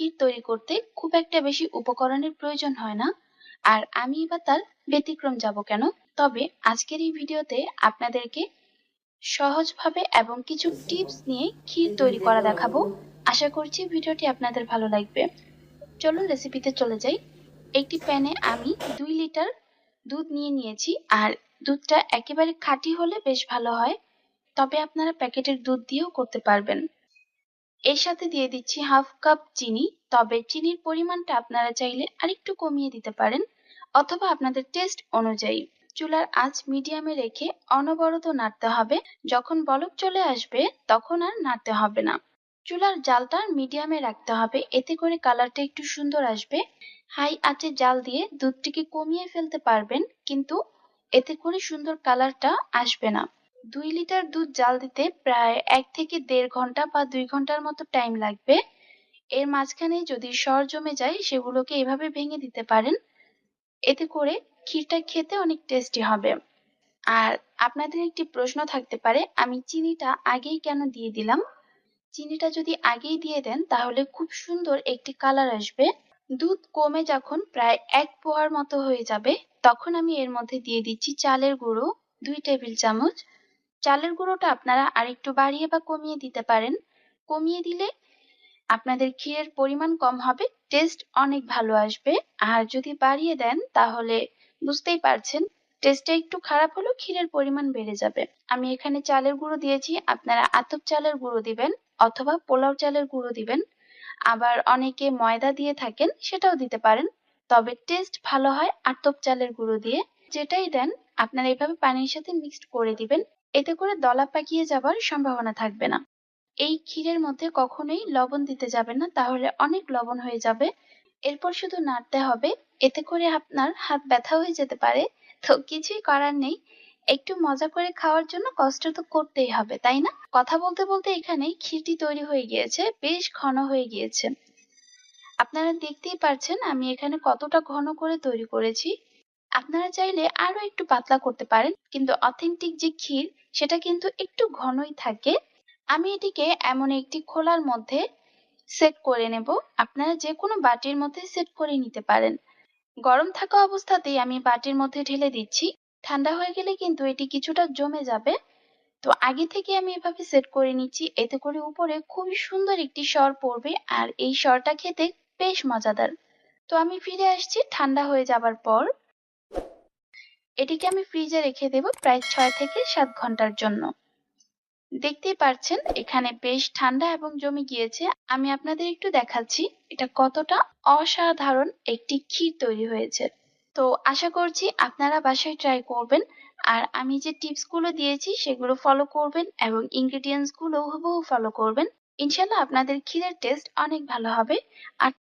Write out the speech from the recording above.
ক্ষীর তৈরি করতে খুব একটা বেশি উপকরণের প্রয়োজন হয় না, আর আমি এবার তার ব্যতিক্রম যাব কেন। তবে আজকের এই ভিডিওতে আপনাদেরকে সহজভাবে এবং কিছু টিপস নিয়ে ক্ষীর তৈরি করা দেখাবো। আশা করছি ভিডিওটি আপনাদের ভালো লাগবে। চলুন রেসিপিতে চলে যাই। একটি প্যানে আমি 2 লিটার দুধ নিয়ে নিয়েছি, আর দুধটা একেবারে খাঁটি হলে বেশ ভালো হয়, তবে আপনারা প্যাকেটের দুধ দিয়েও করতে পারবেন। এর সাথে দিয়ে দিচ্ছি হাফ কাপ চিনি, তবে চিনির পরিমাণটা আপনারা চাইলে আরেকটু কমিয়ে দিতে পারেন, অথবা আপনাদের টেস্ট অনুযায়ী। চুলার আঁচ মিডিয়ামে রেখে অনবরত নাড়তে হবে। যখন বলক চলে আসবে তখন আর নাড়তে হবে না। চুলার জালটা মিডিয়ামে রাখতে হবে, এতে করে কালারটা একটু সুন্দর আসবে। হাই আঁচে জাল দিয়ে দুধটিকে কমিয়ে ফেলতে পারবেন, কিন্তু এতে করে সুন্দর কালারটা আসবে না। 2 লিটার দুধ জাল দিতে প্রায় 1 থেকে 1.5 ঘন্টা বা 2 ঘন্টার মতো টাইম লাগবে। এর মাঝখানে যদি সর জমে যায় সেগুলোকে এভাবে ভেঙে দিতে পারেন, এতে করে ক্ষীরটা খেতে অনেক টেস্টি হবে। আর আপনাদের একটি প্রশ্ন থাকতে পারে, আমি চিনিটা আগেই কেন দিয়ে দিলাম। চিনিটা যদি আগেই দিয়ে দেন তাহলে খুব সুন্দর একটি কালার আসবে। দুধ কমে যখন প্রায় 1 পোয়ার মতো হয়ে যাবে, তখন আমি এর মধ্যে দিয়ে দিচ্ছি চালের গুঁড়ো 2 টেবিল চামচ। চালের গুঁড়োটা আপনারা আরেকটু বাড়িয়ে বা কমিয়ে দিতে পারেন। কমিয়ে দিলে আপনাদের ক্ষীরের পরিমাণ কম হবে, টেস্ট অনেক ভালো আসবে। আর যদি বাড়িয়ে দেন তাহলে বুঝতেই পারছেন, টেস্টটা একটু খারাপ হলেও ক্ষীরের পরিমাণ বেড়ে যাবে। আমি এখানে চালের গুঁড়ো দিয়েছি, আপনারা আতপ চালের গুঁড়ো দিবেন অথবা পোলাও চালের গুঁড়ো দিবেন। আবার অনেকে ময়দা দিয়ে থাকেন, সেটাও দিতে পারেন, তবে টেস্ট ভালো হয় আতপ চালের গুঁড়ো দিয়ে। যেটাই দেন আপনারা এইভাবে পানির সাথে মিক্সড করে দিবেন, এতে করে দলা পাকিয়ে যাবার সম্ভাবনা থাকবে না। এই ক্ষীরের মধ্যে কখনোই লবণ দিতে যাবেন না, তাহলে অনেক লবণ হয়ে যাবে। এরপর শুধু নাড়তে হবে, এতে করে আপনার হাত ব্যথা হয়ে যেতে পারে। তো কিছুই করার নেই, একটু মজা করে খাওয়ার জন্য কষ্ট তো করতেই হবে, তাই না? কথা বলতে বলতে এখানে ক্ষীরটি তৈরি হয়ে গিয়েছে, বেশ ঘন হয়ে গিয়েছে। আপনারা দেখতেই পারছেন আমি এখানে কতটা ঘন করে তৈরি করেছি। আপনারা চাইলে আরো একটু পাতলা করতে পারেন, কিন্তু অথেন্টিক যে ক্ষীর সেটা কিন্তু একটু ঘনই থাকে। আমি এটিকে এমন একটি খোলার মধ্যে সেট করে নেব। আপনারা যে কোনো বাটির মধ্যে সেট করে নিতে পারেন। গরম থাকা অবস্থাতেই আমি বাটির মধ্যে ঢেলে দিচ্ছি। ঠান্ডা হয়ে গেলে কিন্তু এটি কিছুটা জমে যাবে। তো আগে থেকে আমি এভাবে সেট করে নিচ্ছি, এতে করে উপরে খুবই সুন্দর একটি সর পড়বে, আর এই সরটা খেতে বেশ মজাদার। তো আমি ফিরে আসছি ঠান্ডা হয়ে যাবার পর। এটিকে আমি ফ্রিজে রেখে দেব প্রায় 6 থেকে 7 ঘন্টার জন্য। দেখতেই পারছেন এখানে বেশ ঠান্ডা এবং জমে গিয়েছে। আমি আপনাদের একটু দেখাচ্ছি এটা কতটা অসাধারণ একটি ক্ষীর তৈরি হয়েছে। তো আশা করছি আপনারা বাসায় ট্রাই করবেন, আর আমি যে টিপস গুলো দিয়েছি সেগুলো ফলো করবেন এবং ইনগ্রেডিয়েন্টস গুলো হুবহু ফলো করবেন। ইনশাল্লাহ আপনাদের ক্ষীরের টেস্ট অনেক ভালো হবে। আর